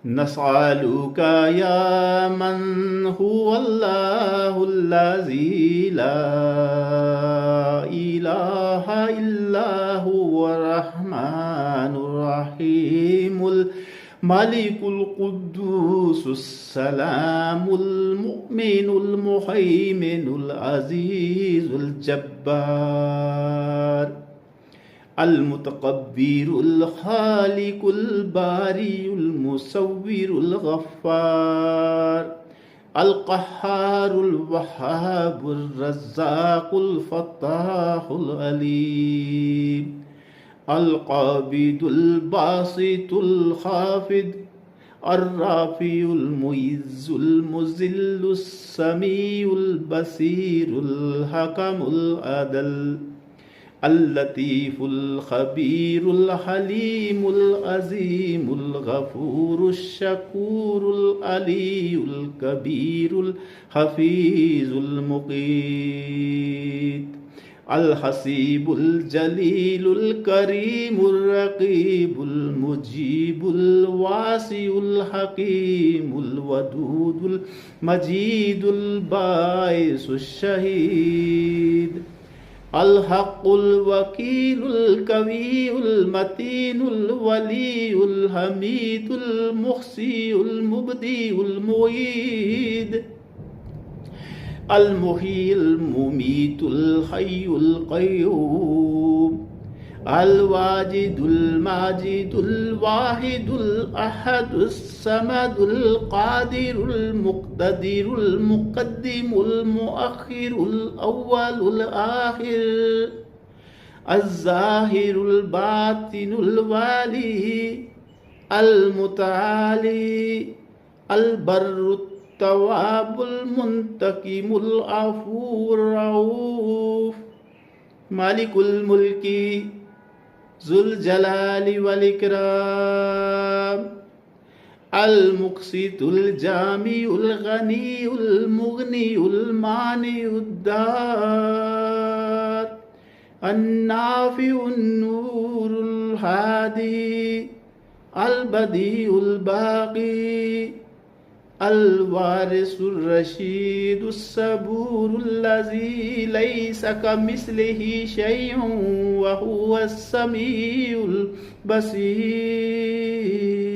نسألك يا من هو الله الذي لا إله إلا هو الرحمن الرحيم الملك القدوس السلام المؤمن المهيمن العزيز الجبار المتكبر الخالق الباري المصور الغفار القهار الوهاب الرزاق الفتاح العليم القابض الباسط الخافض الرافع المعز المذل السميع البصير الحكم العدل اللطيف الخبير الحليم العظيم الغفور الشكور العلي الكبير الحفيظ المقيت الحسيب الجليل الكريم الرقيب المجيب الواسع الحكيم الودود المجيد الباعث الشهيد الحق الوكيل القوي المتين الولي الحميد المحصي المبدي المعيد المحيي المميت الحي القيوم الواجد الماجد الواحد الأحد الصمد القادر المقتدر المقدم المؤخر الأول الآخر الظاهر الباطن الوالي المتعالي البر التواب المنتقم العفو الرؤوف مالك الملك ذو الجلال والإكرام المقسط الجامع الغني المغني المانع الدار النافع النور الهادي البديع الباقي الوارث الرشيد الصبور الذي ليس كمثله شيء وهو السميع البصير